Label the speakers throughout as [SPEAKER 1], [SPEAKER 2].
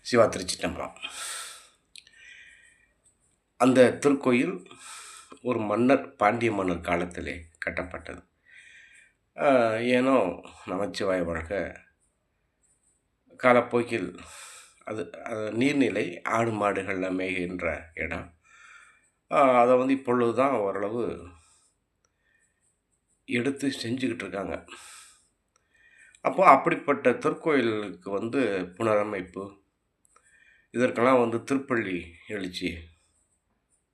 [SPEAKER 1] சிவா திருச்சிற்றம்பலம். அந்த திருக்கோயில் ஒரு மன்னர், பாண்டிய மன்னர் காலத்திலே கட்டப்பட்டது. ஏனோ நமச்சிவாய வாழ்க, காலப்போக்கில் அது நீர்நிலை, ஆடு மாடுகள்லாம் மேய்கின்ற இடம். அதை இப்பொழுது தான் ஓரளவு எடுத்து செஞ்சுக்கிட்டு இருக்காங்க. அப்போது அப்படிப்பட்ட திருக்கோயிலுக்கு புனரமைப்பு, இதற்கெல்லாம் திருப்பள்ளி எழுச்சி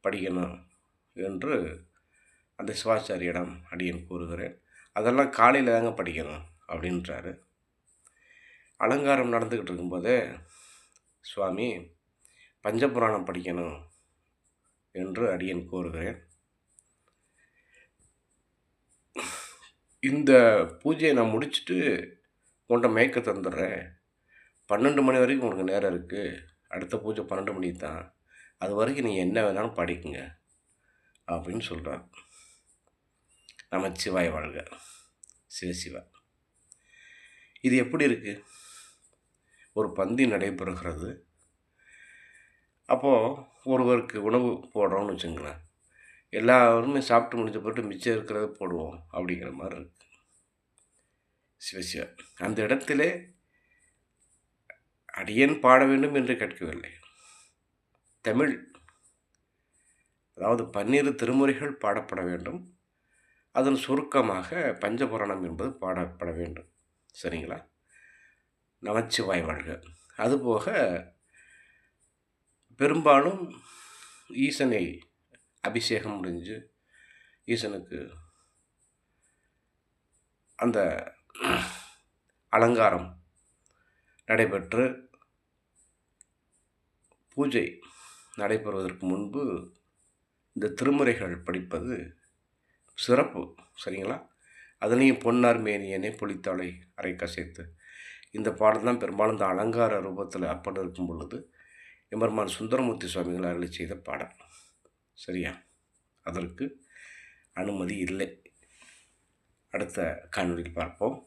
[SPEAKER 1] படிக்கணும் என்று அந்த சிவாச்சாரியிடம் அடியேன் கூறுகிறேன். அதெல்லாம் காலையில் தாங்க படிக்கணும் அப்படின்றாரு. அலங்காரம் நடந்துக்கிட்டு இருக்கும்போதே சுவாமி பஞ்சபுராணம் படிக்கணும் என்று அடியேன் கூறுகிறேன். இந்த பூஜையை நான் முடிச்சுட்டு உன்கிட்ட மேய்க்க தந்துடுறேன். 12 மணி வரைக்கும் உனக்கு நேரம் இருக்குது. அடுத்த பூஜை 12 மணிக்கு தான். அது வரைக்கும் நீ என்ன வேணாலும் படிக்குங்க அப்படின்னு சொல்கிறார். நமச்சிவாய வாழ்க, சிவசிவா. இது எப்படி இருக்குது? ஒரு பந்தி நடைபெறுகிறது. அப்போது ஒருவருக்கு உணவு போடுறோம்னு வச்சுங்களேன், எல்லாருமே சாப்பிட்டு முடிஞ்ச பிறகு மிச்சம் இருக்கிறத போடுவோம் அப்படிங்கிற மாதிரி இருக்குது. சிவசிவா. அந்த இடத்திலே அடியேன் பாட வேண்டும் என்று கேட்கவில்லை. தமிழ், அதாவது 12 திருமுறைகள் பாடப்பட வேண்டும். அதன் சுருக்கமாக பஞ்சபுராணம் என்பது பாடப்பட வேண்டும். சரிங்களா? நமச்சிவாய் வாழ்க. அதுபோக பெரும்பாலும் ஈசனை அபிஷேகம் முடிஞ்சு ஈசனுக்கு அந்த அலங்காரம் நடைபெற்று பூஜை நடைபெறுவதற்கு முன்பு இந்த திருமுறைகள் படிப்பது சிறப்பு. சரிங்களா? அதுலேயும் பொன்னார் மேனியனை புலித்தாளை அரை கசைத்து, இந்த பாடல் தான் பெரும்பாலும் இந்த அலங்கார ரூபத்தில் அப்படி இருக்கும் பொழுது எம்பெருமான் சுந்தரமூர்த்தி சுவாமிகள் அருளி செய்த பாடல். சரியா? அதற்கு அனுமதி இல்லை. அடுத்த காணொளியில் பார்ப்போம்.